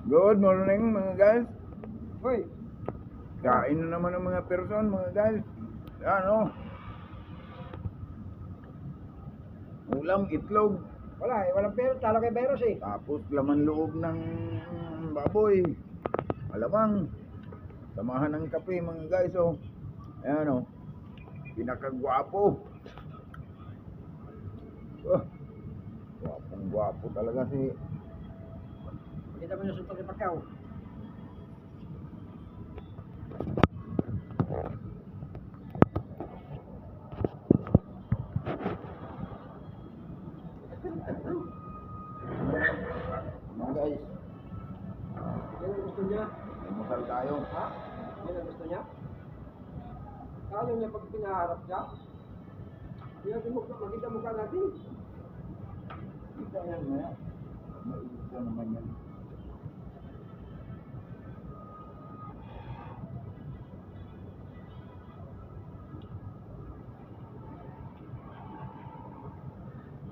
Good morning mga guys. Uy, Kain na naman ng mga person mga guys. Ano? Ulam, itlog. walang pero, talo kay Beros eh. Tapos laman loob ng baboy. Alamang. Samahan ng kape mga guys. Oh. Ayan oh. Pinakagwapo. Oh. Gwapong gwapo talaga si. Kita mo yung suntok ni Pacquiao. Mga guys. Yan ang gusto niya. Almusal tayo. Ha? Yan ang gusto niya? Ayaw niya pag pinaharap siya. Makita mukha natin. Kita yan na. Maigit naman yan.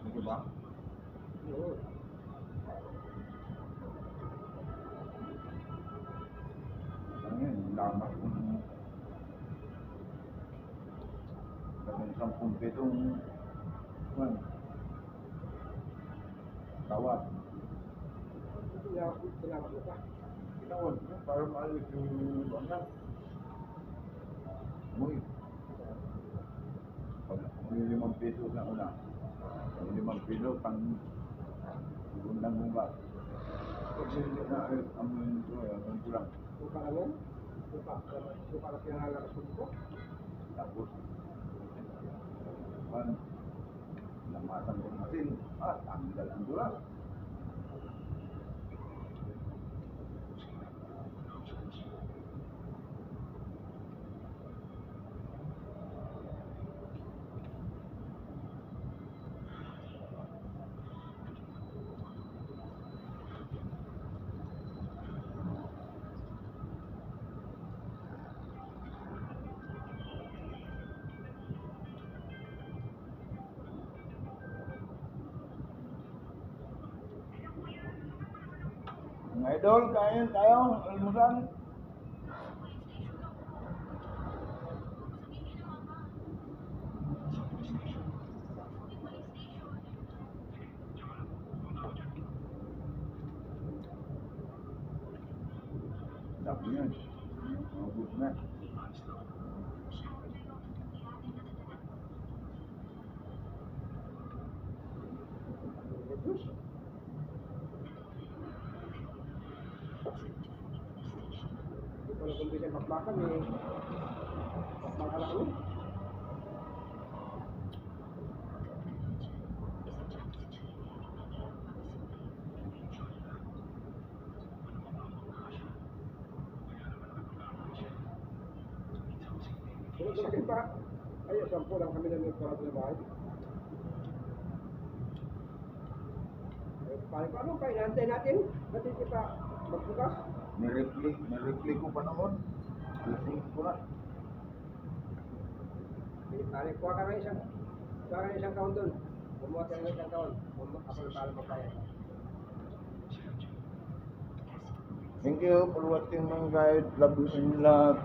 Sige ba? Oo. Ano yun? Lamas kung kapag 10 petong tawad. Salamat mo ka. Tawad para maalis yung bangat. Muy. Pag may 5 peso na una. May 5 peso pang undang munggas. Pag hindi na ang kulang. Suka lang yan. Suka lang pinahalakas ko. Tapos lamatan ng masin tanggal ang dulas. Mga idol, kain tayo, almusal. Dami yan. Mabut na. Jesus. Hindi ko lang kung bisa bakbakan eh. Bakbakan ako. Sunod sa akin pa. Ay, 10 lang kami ng nagparado na bahay. Paano pa inantay natin? Ba't hindi pa magbukas? Nirepli ko pa noon. Alasing ko na. Kuha ka ng isang taon doon. Bumuha tayo ng isang taon. Ako na pala magbayad. Thank you for watching mga guys. Love you in love.